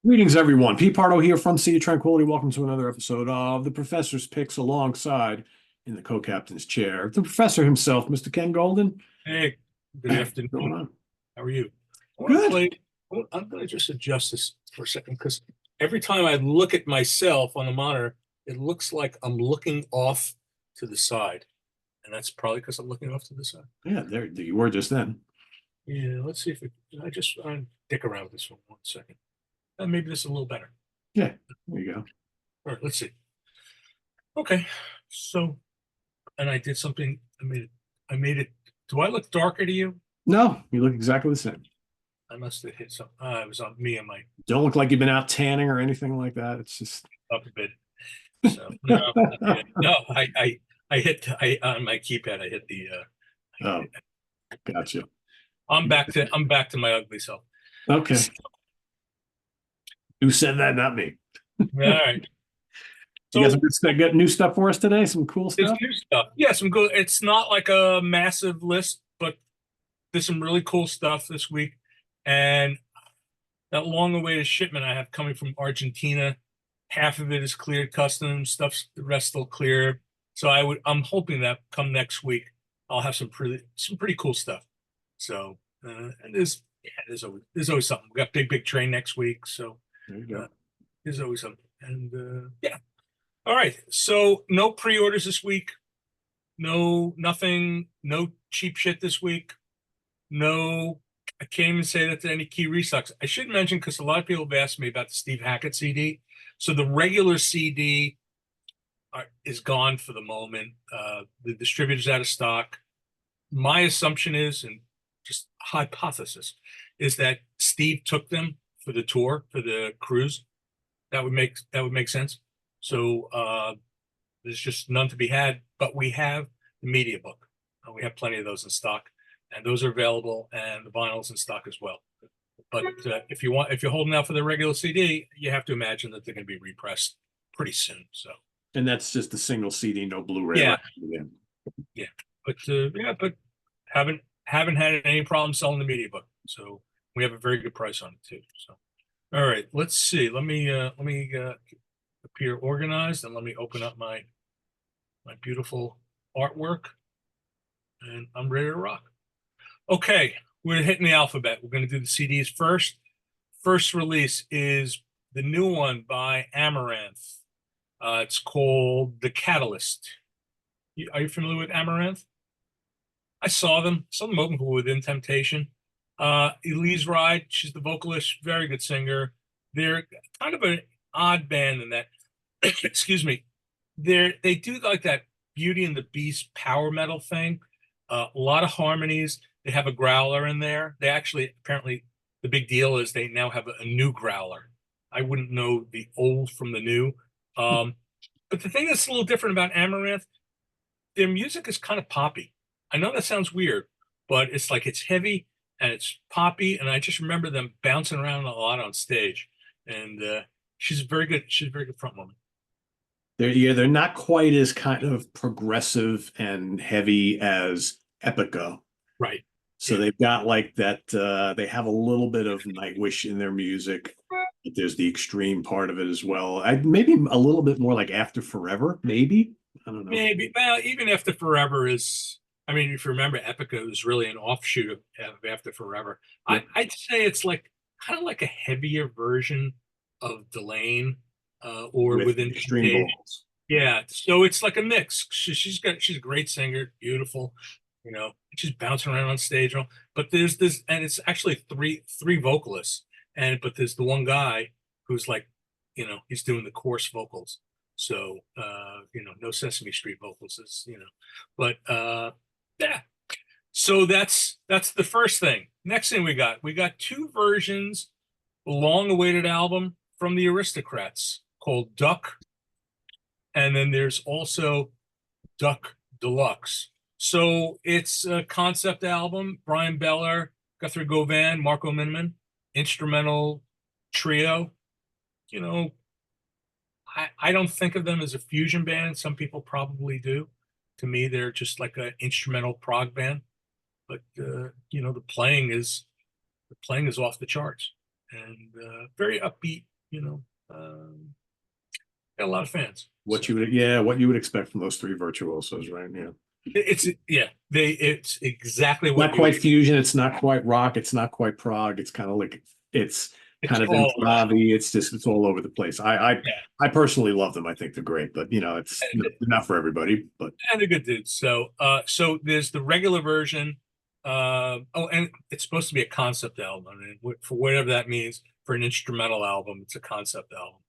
Greetings, everyone. Pete Pardo here from Sea of Tranquility. Welcome to another episode of The Professor's Picks alongside, in the co-captain's chair, the professor himself, Mr. Ken Golden. Hey, good What's afternoon. going on? How are you? I want to Good. play. I'm going to just adjust this for a second because every time I look at myself on the monitor, it looks like I'm looking off to the side, and that's probably because I'm looking off to the side. Yeah, there you were just then. Yeah, let's see if I dick around with this for 1 second. Maybe this is a little better. Yeah, there you go. All right, let's see. Okay, so and I did something. I made it. Do I look darker to you? No, you look exactly the same. I must have hit some. It was on me and my Don't look like you've been out tanning or anything like that. It's just up a bit. So no, no, I hit on my keypad. I hit the. I hit oh, it. gotcha. I'm back to my ugly self. Okay. Who said that? Not me. All right. You got some So good stuff, got new stuff for us today? Some cool it's stuff? new stuff. Yeah, some good. It's not like a massive list, but there's some really cool stuff this week. And that long-awaited shipment I have coming from Argentina, half of it is cleared customs stuff. The rest still clear. So I'm hoping that come next week, I'll have some pretty cool stuff. So and there's always something. We got big train next week, so There you uh, go. there's always something. And yeah, all right. So no pre-orders this week. No nothing. No cheap shit this week. No, I can't even say that to any key restocks. I should mention because a lot of people have asked me about the Steve Hackett CD. So the regular CD is gone for the moment. The distributor's out of stock. My assumption is, and just hypothesis, is that Steve took them for the tour for the cruise. That would make sense. So there's just none to be had, but we have the media book. We have plenty of those in stock, and those are available, and the vinyl's in stock as well. But if you're holding out for the regular CD, you have to imagine that they're going to be repressed pretty soon. So And that's just a single CD, no Blu-ray, yeah, right? Yeah. yeah, but haven't had any problem selling the media book. So we have a very good price on it too. So all right, let's see. Let me appear organized, and let me open up my beautiful artwork, and I'm ready to rock. Okay, we're hitting the alphabet. We're going to do the CDs first. First release is the new one by Amaranth. It's called The Catalyst. Are you familiar with Amaranth? I saw them open for Within Temptation. Elise Ride, she's the vocalist, very good singer. They're kind of an odd band in that, excuse me, they do like that Beauty and the Beast power metal thing. A lot of harmonies. They have a growler in there. They actually apparently the big deal is they now have a new growler. I wouldn't know the old from the new. Um, but the thing that's a little different about Amaranth, their music is kind of poppy. I know that sounds weird, but it's like it's heavy and it's poppy, and I just remember them bouncing around a lot on stage. And she's very good. She's a very good front woman. They're not quite as kind of progressive and heavy as Epica. Right. So Yeah. they've got like that they have a little bit of Nightwish in their music. But there's the extreme part of it as well. Maybe a little bit more like After Forever, maybe. I don't know. Maybe. Well, even After Forever is. I mean, if you remember, Epica was really an offshoot of After Forever. Yep. I'd say it's like kind of like a heavier version of Delane, or With Within extreme Temptation. vocals. Yeah, so it's like a mix. She's a great singer, beautiful, she's bouncing around on stage. But there's this, and it's actually three vocalists, but there's the one guy who's like, he's doing the coarse vocals. So no Sesame Street vocals is, but yeah. So that's the first thing. Next thing we got two versions, a long-awaited album from the Aristocrats called Duck, and then there's also Duck Deluxe. So it's a concept album. Brian Beller, Guthrie Govan, Marco Minman, instrumental trio. You know, I don't think of them as a fusion band. Some people probably do. To me, they're just like an instrumental prog band. But the playing is off the charts, and very upbeat, you know, got a lot of fans. What So what you would expect from those three virtuosos, right? Yeah. it's exactly what Not you would. quite fusion, it's not quite rock, it's not quite prog. It's kind of like it's It's kind of all around. improv-y. It's all over the place. Yeah, I personally love them. I think they're great, but it's not for everybody. But and they're good dudes. So there's the regular version. Oh, and it's supposed to be a concept album, and for whatever that means. For an instrumental album, it's a concept album.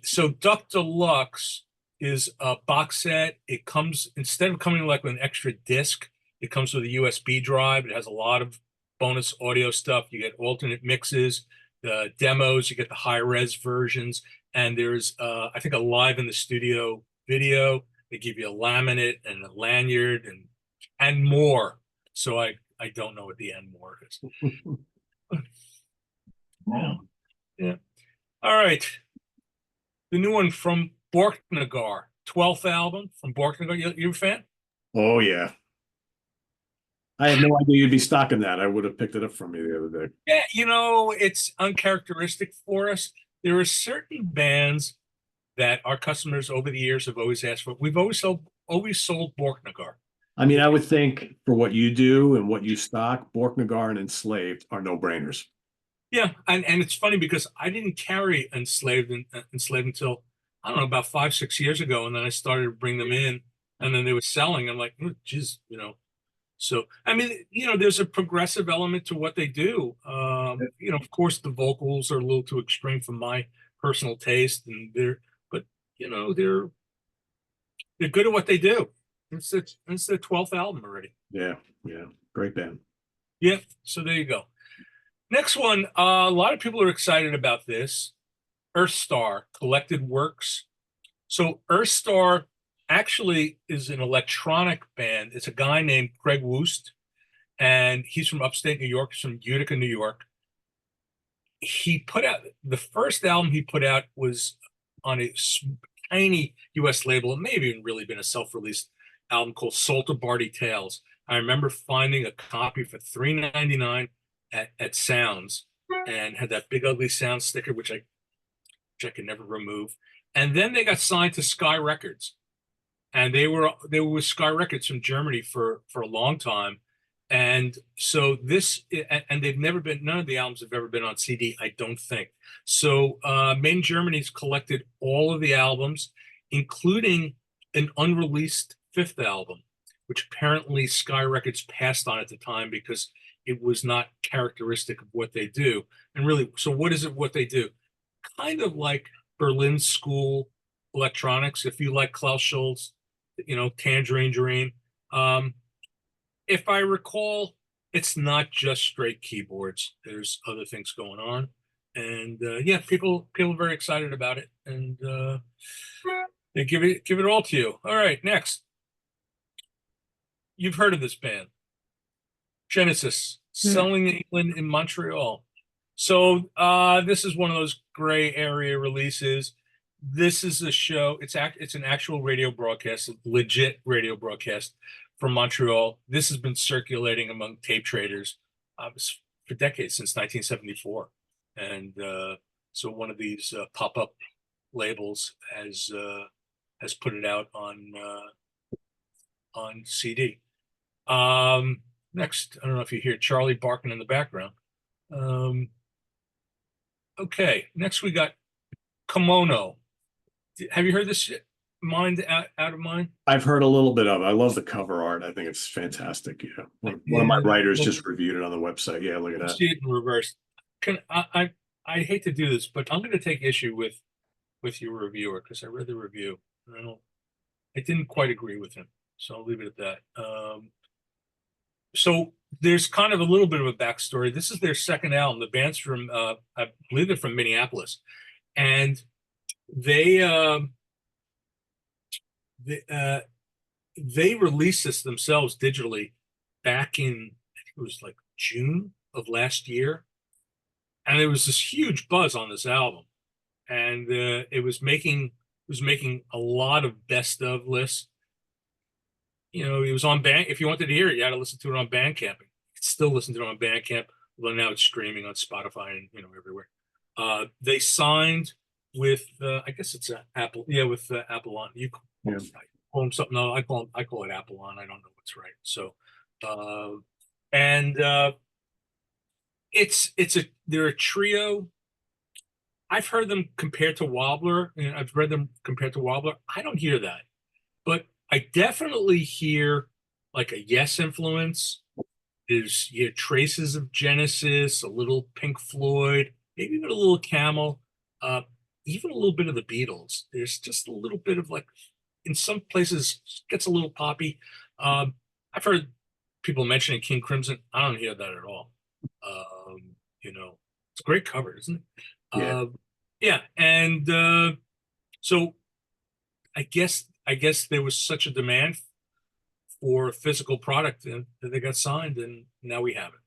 So Duck Deluxe is a box set. It comes, instead of coming like with an extra disc, it comes with a USB drive. It has a lot of bonus audio stuff. You get alternate mixes, the demos, you get the high res versions, and there's I think a live in the studio video. They give you a laminate and a lanyard and more. So I don't know what the and more is. Yeah. Yeah. All right. The new one from Borknagar, 12th album from Borknagar. You a fan? oh yeah, I had no idea you'd be stocking that. I would have picked it up from you the other day. Yeah, it's uncharacteristic for us. There are certain bands that our customers over the years have always asked for. We've always sold Borknagar. I mean, I would think for what you do and what you stock, Borknagar and Enslaved are no-brainers. Yeah, and it's funny because I didn't carry Enslaved until I don't know about 5-6 years ago, and then I started to bring them in, and then they were selling. I'm like, oh, geez, So I mean, there's a progressive element to what they do. Of course, the vocals are a little too extreme for my personal taste, but they're good at what they do. It's their 12th album already. Yeah, yeah, great band. Yeah, so there you go. Next one, a lot of people are excited about this. Earthstar Collected Works. So Earthstar actually is an electronic band. It's a guy named Craig Woost, and he's from upstate New York, from Utica, New York. He put out the first album he put out was on a tiny US label. It may have even really been a self-released album called Salter Barty Tales. I remember finding a copy for $3.99 at Sounds, and had that big ugly Sound sticker, which I could never remove. And then they got signed to Sky Records, and they were with Sky Records from Germany for a long time. And so they've never been, none of the albums have ever been on CD, I don't think. So Main Germany's collected all of the albums, including an unreleased fifth album, which apparently Sky Records passed on at the time because it was not characteristic of what they do. And really, so what is it what they do? Kind of like Berlin School electronics. If you like Klaus Schulze, Tangerine Dream. If I recall, it's not just straight keyboards. There's other things going on, and people are very excited about it, and they give it all to you. All right, next, you've heard of this band, Genesis, selling in England in Montreal. So this is one of those gray area releases. This is a show. It's an actual radio broadcast, a legit radio broadcast from Montreal. This has been circulating among tape traders for decades, since 1974. And so one of these pop-up labels has put it out on CD. Next, I don't know if you hear Charlie barking in the background. Okay, next we got Kimono. Have you heard this Mind Out of Mind? I've heard a little bit of it. I love the cover art. I think it's fantastic. Yeah. One of my writers just reviewed it on the website. Yeah, look at that. See it in reverse. I hate to do this, but I'm going to take issue with your reviewer, because I read the review and I didn't quite agree with him. So I'll leave it at that. So there's kind of a little bit of a backstory. This is their second album. The band's from, I believe they're from Minneapolis, and they released this themselves digitally back in, I think it was like June of last year, and there was this huge buzz on this album, and it was making a lot of best of lists. It was on Band. If you wanted to hear it, you had to listen to it on Bandcamp. You could still listen to it on Bandcamp, although now it's streaming on Spotify and everywhere. They signed with I guess it's Apple. Yeah, with Apollon. You Yeah. call them something else. I call it Apollon. I don't know what's right. So, and they're a trio. I've heard them compared to Wobbler, and I've read them compared to Wobbler. I don't hear that, but I definitely hear like a Yes influence. There's you hear traces of Genesis, a little Pink Floyd, maybe even a little Camel, uh, even a little bit of the Beatles. There's just a little bit of like, in some places, gets a little poppy. I've heard people mentioning King Crimson. I don't hear that at all. You know, it's a great cover, isn't it? Yeah. Yeah, and so I guess there was such a demand for a physical product that they got signed, and now we have it.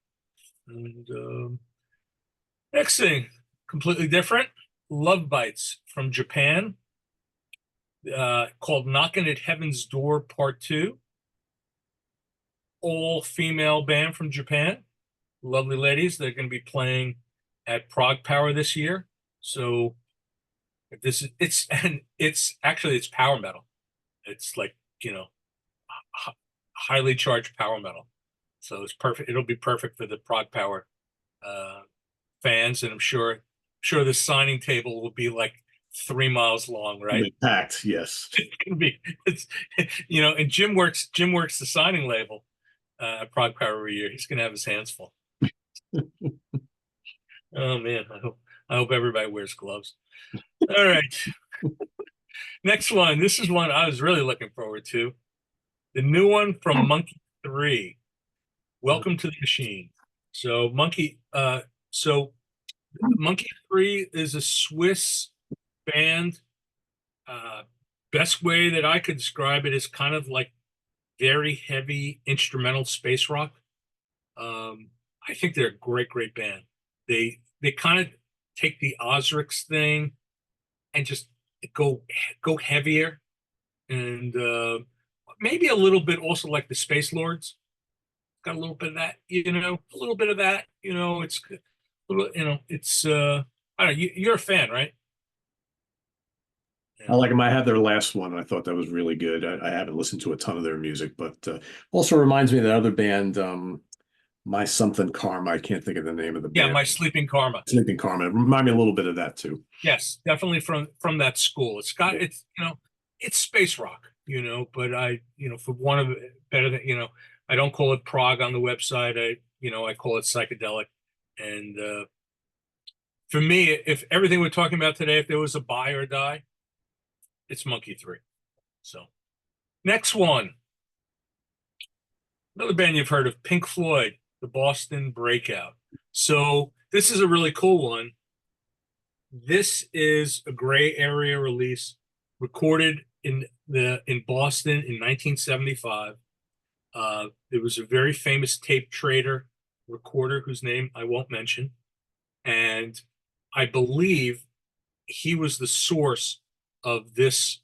And next thing, completely different, Love Bites from Japan, called Knocking at Heaven's Door Part 2. All female band from Japan. Lovely ladies. They're going to be playing at Prague Power this year. So this is it's power metal. It's like, highly charged power metal. So it's perfect. It'll be perfect for the Prague Power uh, fans, and I'm sure the signing table will be like 3 miles long, right? Packed, yes. It's gonna be and Jim works the signing label at Prague Power every year. He's gonna have his hands full. Oh man, I hope everybody wears gloves. All right. Next one. This is one I was really looking forward to. The new one from Monkey 3. Welcome to the Machine. So Monkey 3 is a Swiss band. Best way that I could describe it is kind of like very heavy instrumental space rock. I think they're a great band. They kind of take the Osrix thing and just go heavier, and maybe a little bit also like the Space Lords. Got a little bit of that, a little bit of that. It's a little, it's I don't know. You're a fan, right? I like them. I had their last one. I thought that was really good. I haven't listened to a ton of their music, but also reminds me of that other band, My Something Karma. I can't think of the name of the Yeah, band. My Sleeping Karma. Sleeping Karma. Remind me a little bit of that too. Yes, definitely from that school. It's space rock, but for one of it better than, I don't call it prog on the website. I call it psychedelic. And for me, if everything we're talking about today, if there was a buy or die, it's Monkey 3. So next one, another band you've heard of, Pink Floyd, the Boston Breakout. So this is a really cool one. This is a gray area release recorded in Boston in 1975. There was a very famous tape trader recorder whose name I won't mention, and I believe he was the source of this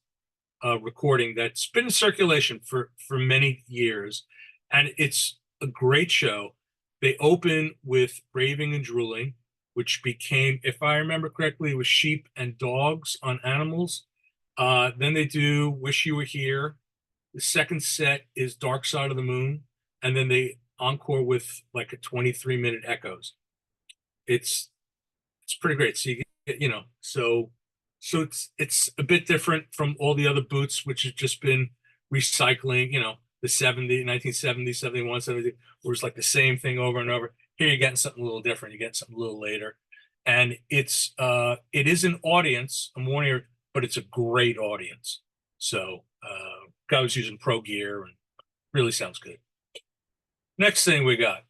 recording that's been in circulation for many years, and it's a great show. They open with Raving and Drooling, which became, if I remember correctly, it was Sheep and Dogs on Animals. Then they do Wish You Were Here. The second set is Dark Side of the Moon, and then they encore with like a 23-minute Echoes. It's pretty great. So you get, so it's a bit different from all the other boots, which have just been recycling, the 1970, 71, 70, where it's like the same thing over and over. Here you're getting something a little different. You're getting something a little later. And it is an audience, I'm warning you, but it's a great audience. So guy was using pro gear and really sounds good. Next thing we got.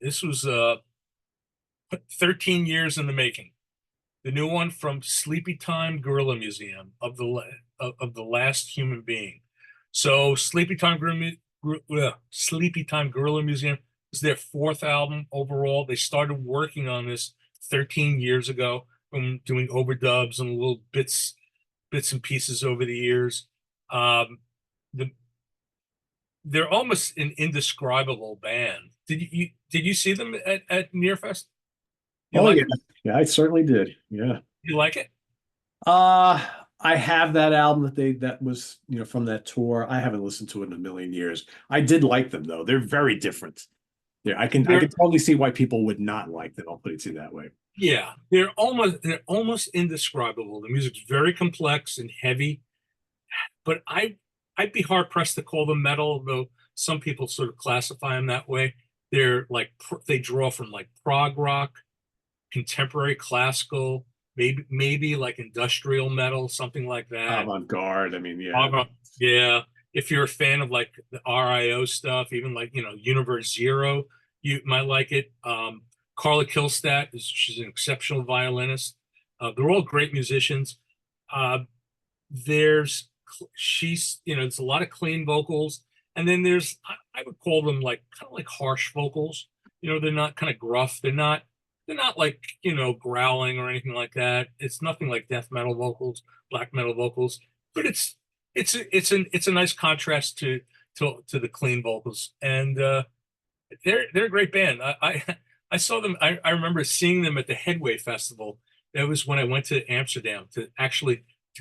This was 13 years in the making. The new one from Sleepy Time Gorilla Museum of the Last Human Being. So Sleepy Time Gorilla Museum is their fourth album overall. They started working on this 13 years ago, from doing overdubs and little bits and pieces over the years. The They're almost an indescribable band. Did you see them at Nearfest? You Oh like yeah, it? yeah, I certainly did. Yeah. You like it? Uh, I have that album that was, from that tour. I haven't listened to it in a million years. I did like them though. They're very different. Yeah, I can They're totally see why people would not like them. I'll put it to you that way. yeah, they're almost indescribable. The music's very complex and heavy, but I'd be hard pressed to call them metal, though some people sort of classify them that way. They're like they draw from like prog rock, contemporary classical, maybe like industrial metal, something like that. Avant-garde. I mean, yeah. Prog yeah. If you're a fan of like the RIO stuff, even like Universe Zero, you might like it. Carla Kilstat she's an exceptional violinist. They're all great musicians. Uh, there's she's it's a lot of clean vocals, and then there's I would call them like kind of like harsh vocals. They're not kind of gruff. They're not like growling or anything like that. It's nothing like death metal vocals, black metal vocals, but it's a nice contrast to the clean vocals, and they're a great band. I saw them. I remember seeing them at the Headway Festival. That was when I went to Amsterdam to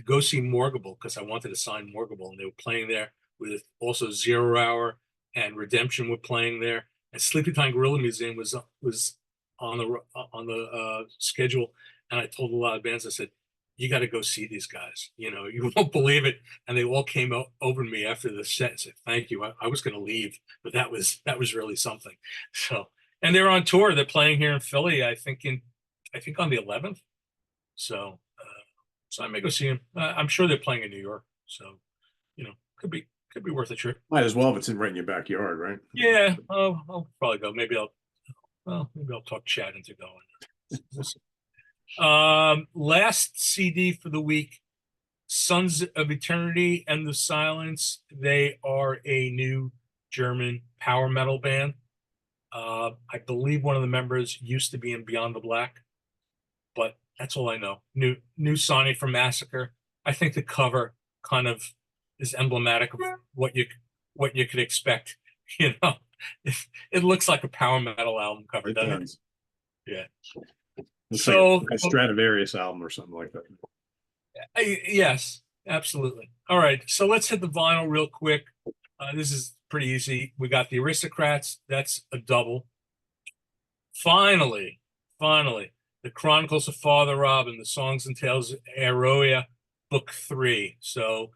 go see Morgable because I wanted to sign Morgable, and they were playing there with also Zero Hour and Redemption were playing there, and Sleepy Time Gorilla Museum was on the schedule, and I told a lot of bands, I said, "You got to go see these guys. You won't believe it." And they all came over to me after the set and said, "Thank you. I was going to leave, but that was really something." So, and they're on tour. They're playing here in Philly. I think on the 11th. So, so I may go see them. I'm sure they're playing in New York. So, could be worth a trip. Might as well if it's right in your backyard, right? Yeah, I'll probably go. Maybe I'll talk Chad into going. We'll see. Last CD for the week, Sons of Eternity and the Silence. They are a new German power metal band. I believe one of the members used to be in Beyond the Black, but that's all I know. New Sonny from Massacre. I think the cover kind of is emblematic of what you could expect. You know, it looks like a power metal album cover, It doesn't it? does. Yeah. It's So, like a Stradivarius album or something like that. yes, absolutely. All right, so let's hit the vinyl real quick. This is pretty easy. We got the Aristocrats. That's a double. Finally, the Chronicles of Father Robin, the Songs and Tales of Eroia, Book 3. So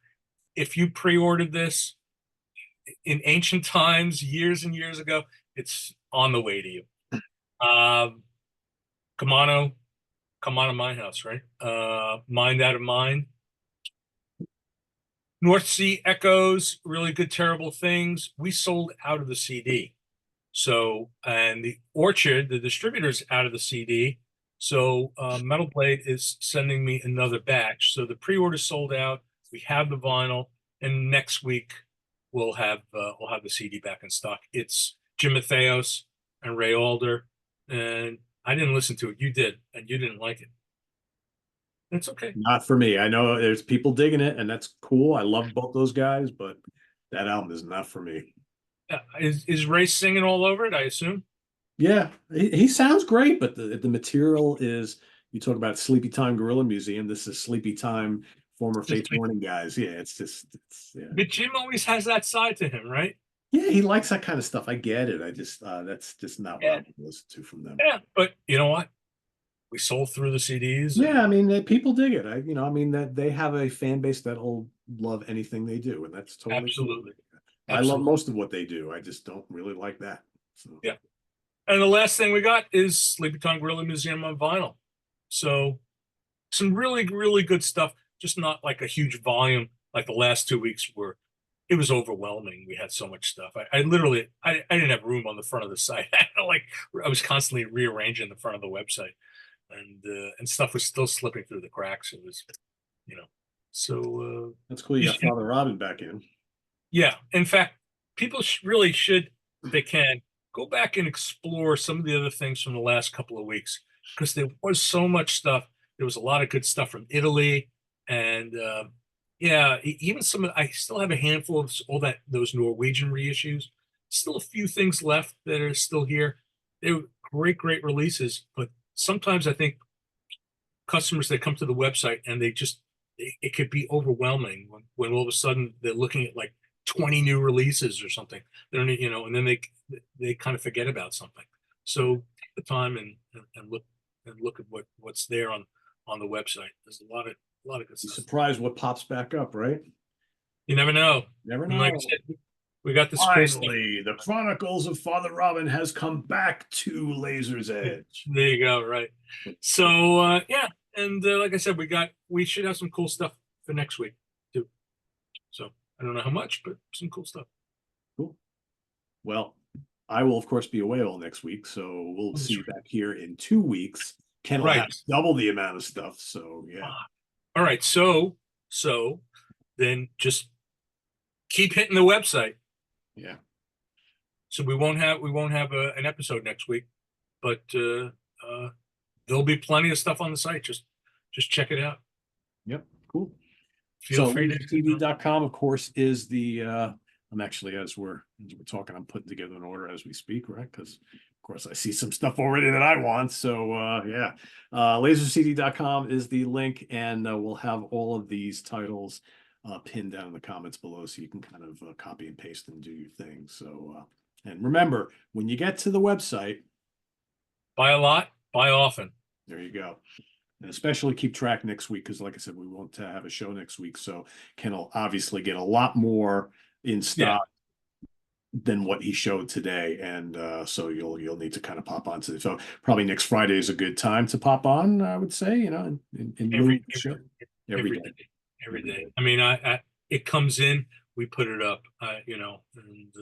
if you pre-ordered this in ancient times, years and years ago, it's on the way to you. Um, come on to my house, right? Mind Out of Mind. North Sea Echoes, really good, terrible things. We sold out of the CD. So, and the Orchard, the distributor's out of the CD. So, Metal Blade is sending me another batch. So the pre-order sold out. We have the vinyl, and next week we'll have the CD back in stock. It's Jim Matheos and Ray Alder, and I didn't listen to it. You did, and you didn't like it. It's okay. Not for me. I know there's people digging it, and that's cool. I love both those guys, but that album is not for me. Is Ray singing all over it? I assume. Yeah, he sounds great, but the material is, you talk about Sleepy Time Gorilla Museum. This is Sleepy Time former Just Fates like, Warning guys. Yeah, yeah. but Jim always has that side to him, right? Yeah, he likes that kind of stuff. I get it. I just that's just not what I Yeah, want to listen to from them. yeah. But you know what? We sold through the CDs, and Yeah, I mean, people dig it. I mean that they have a fan base that'll love anything they do, and that's totally cool. absolutely, I love absolutely, most of what they do. I just don't really like that. So yeah. And the last thing we got is Sleepy Time Gorilla Museum on vinyl. So some really, really good stuff. Just not like a huge volume like the last 2 weeks were. It was overwhelming. We had so much stuff. I literally I didn't have room on the front of the site. Like I was constantly rearranging the front of the website, and stuff was still slipping through the cracks. It was, you know. So that's cool. You got Father Robin back in. yeah. In fact, people really should, if they can, go back and explore some of the other things from the last couple of weeks because there was so much stuff. There was a lot of good stuff from Italy, and yeah, even I still have a handful of all those Norwegian reissues. Still a few things left that are still here. They were great, great releases, but sometimes I think customers that come to the website and it could be overwhelming when all of a sudden they're looking at like 20 new releases or something. They don't, and then they kind of forget about something. So take the time and look at what's there on the website. There's a lot of good Be stuff. surprised what pops back up, right? You never know. Never And like I know. said, we got this cool stuff. Finally, the Chronicles of Father Robin has come back to Laser's Edge. There you go. Right. So yeah, and like I said, we should have some cool stuff for next week too. So I don't know how much, but some cool stuff. Cool. Well, I will of course be away all next week, so we'll That's see you right. back here in 2 weeks. Ken will Right. have double the amount of stuff. So yeah. All right. So then just keep hitting the website. Yeah. So we won't have an episode next week, but there'll be plenty of stuff on the site. Just check it out. Yep. Cool. Feel So free to lasertv.com, of course, is the I'm actually as we're talking, I'm putting together an order as we speak, right? Because of course I see some stuff already that I want. So yeah. Lasercd.com is the link, and we'll have all of these titles pinned down in the comments below, so you can kind of copy and paste and do your thing. So and remember, when you get to the website, buy a lot, buy often. there you go. And especially keep track next week, because like I said, we won't have a show next week. So Ken will obviously get a lot more in stock than what he showed today. And so you'll need to kind of pop on to so probably next Friday is a good time to pop on, I would say, in Every every day. Every day. I mean, it comes in, we put it up, and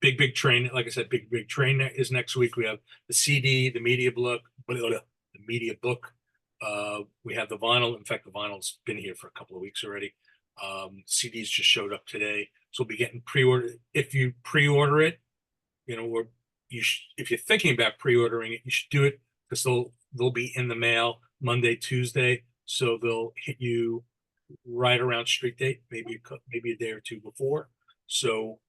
big train. Like I said, big train is next week. We have the CD, the media book, the media book. We have the vinyl. In fact, the vinyl's been here for a couple of weeks already. CDs just showed up today, so we'll be getting pre-order. If you pre-order it, or if you're thinking about pre-ordering it, you should do it because they'll be in the mail Monday, Tuesday, so they'll hit you right around street date, maybe a day or two before. So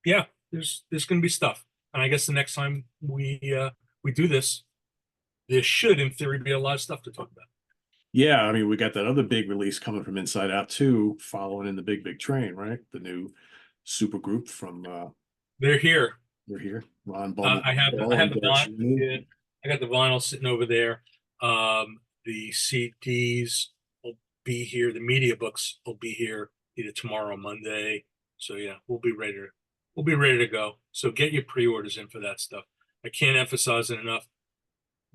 yeah, there's going to be stuff, and I guess the next time we do this, there should, in theory, be a lot of stuff to talk about. Yeah, I mean, we got that other big release coming from Inside Out too, following in the big train, right? The new super group from They're here. they're here. Ron Bubble. I have the vinyl. Yeah, I got the vinyl sitting over there. The CDs will be here. The media books will be here either tomorrow or Monday. So yeah, we'll be ready to go. So get your pre-orders in for that stuff. I can't emphasize it enough.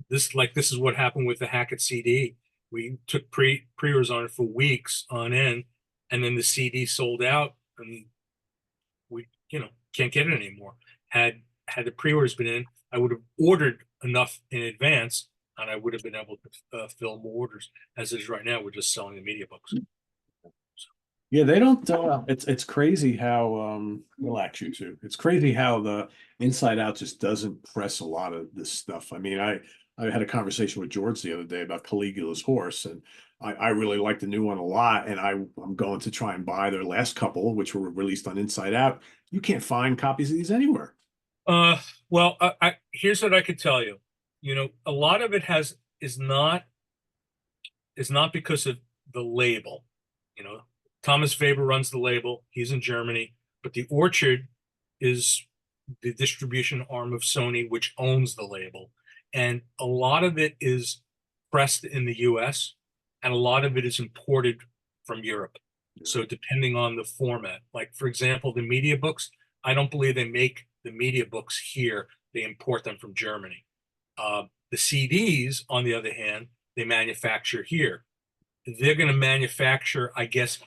This is what happened with the Hackett CD. We took pre-orders on it for weeks on end, and then the CD sold out, and we can't get it anymore. Had the pre-orders been in, I would have ordered enough in advance, and I would have been able to fill more orders. As it is right now, we're just selling the media books. Yeah, they don't. It's crazy how relax you too. It's crazy how the Inside Out just doesn't press a lot of this stuff. I mean, I had a conversation with George the other day about Caligula's Horse, and I really like the new one a lot. And I'm going to try and buy their last couple, which were released on Inside Out. You can't find copies of these anywhere. Well, here's what I could tell you. A lot of it is not because of the label. Thomas Faber runs the label. He's in Germany, but the Orchard is the distribution arm of Sony, which owns the label. And a lot of it is pressed in the US, and a lot of it is imported from Europe. So depending on the format, like for example, the media books, I don't believe they make the media books here. They import them from Germany. The CDs, on the other hand, they manufacture here. They're going to manufacture, I guess,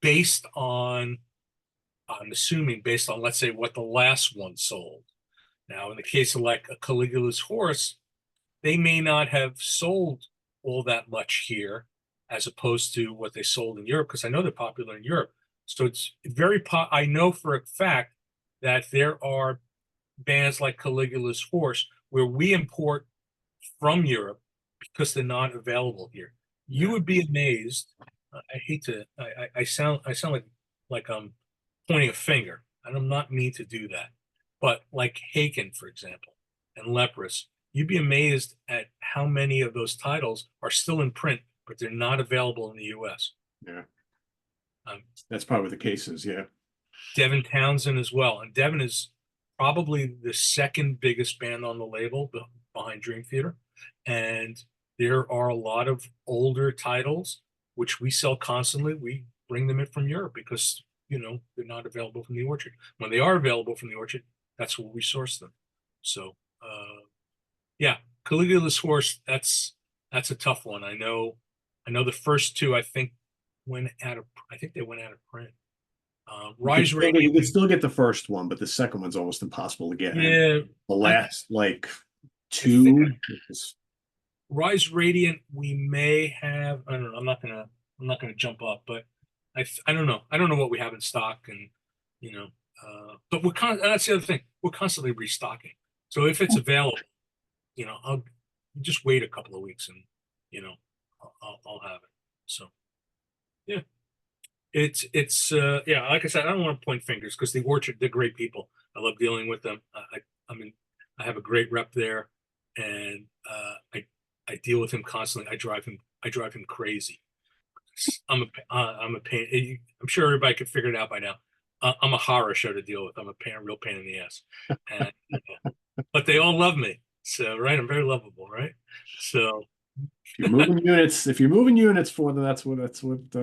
based on, let's say, what the last one sold. Now, in the case of like a Caligula's Horse, they may not have sold all that much here as opposed to what they sold in Europe, because I know they're popular in Europe. So it's I know for a fact that there are bands like Caligula's Horse where we import from Europe because they're not available here. You would be amazed. I sound like I'm pointing a finger, and I'm not mean to do that. But like Haken, for example, and Leprous, you'd be amazed at how many of those titles are still in print, but they're not available in the US. Yeah. Um, That's probably what the case is. Yeah. Devin Townsend as well. And Devin is probably the second biggest band on the label behind Dream Theater. And there are a lot of older titles which we sell constantly. We bring them in from Europe because, they're not available from the Orchard. When they are available from the Orchard, that's where we source them. So, yeah, Caligula's Horse, that's a tough one. I know the first two, I think they went out of print. Rise You Radiant, could still get the first one, but the second one's almost impossible to get. And yeah. the last like think two. Rise Radiant, we may have. I don't know. I'm not gonna jump up, but I don't know. I don't know what we have in stock, and but that's the other thing. We're constantly restocking. So if it's available, I'll just wait a couple of weeks, and I'll have it. So yeah. It's yeah, like I said, I don't want to point fingers because the Orchard, they're great people. I love dealing with them. I mean, I have a great rep there, and I deal with him constantly. I drive him crazy. I'm a pain. I'm sure everybody could figure it out by now. I'm a horror show to deal with. I'm a real pain in the ass, and, but they all love me. So right, I'm very lovable, right? So if you're moving units for them, that's what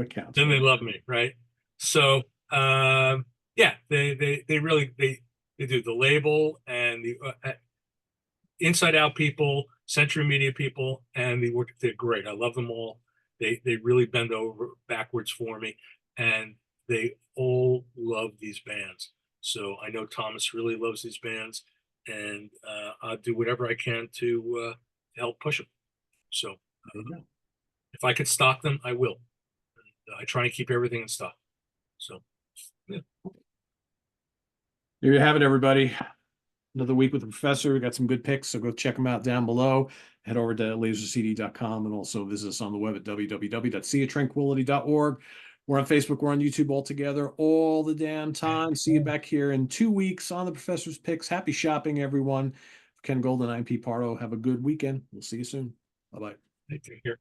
counts. then they love me, right? So yeah, they really do the label and the Inside Out people, Century Media people, and they're great. I love them all. They really bend over backwards for me, and they all love these bands. So I know Thomas really loves these bands, and I'll do whatever I can to help push them. So if I could stock them, I will. I try and keep everything in stock. So, yeah. There you have it, everybody. Another week with the professor. We got some good picks, so go check them out down below. Head over to lasercd.com and also visit us on the web at www.seatranquility.org. We're on Facebook. We're on YouTube all together all the damn time. See you back here in 2 weeks on the professor's picks. Happy shopping, everyone. Ken Golden, I'm Pete Pardo. Have a good weekend. We'll see you soon. Bye-bye. Take care.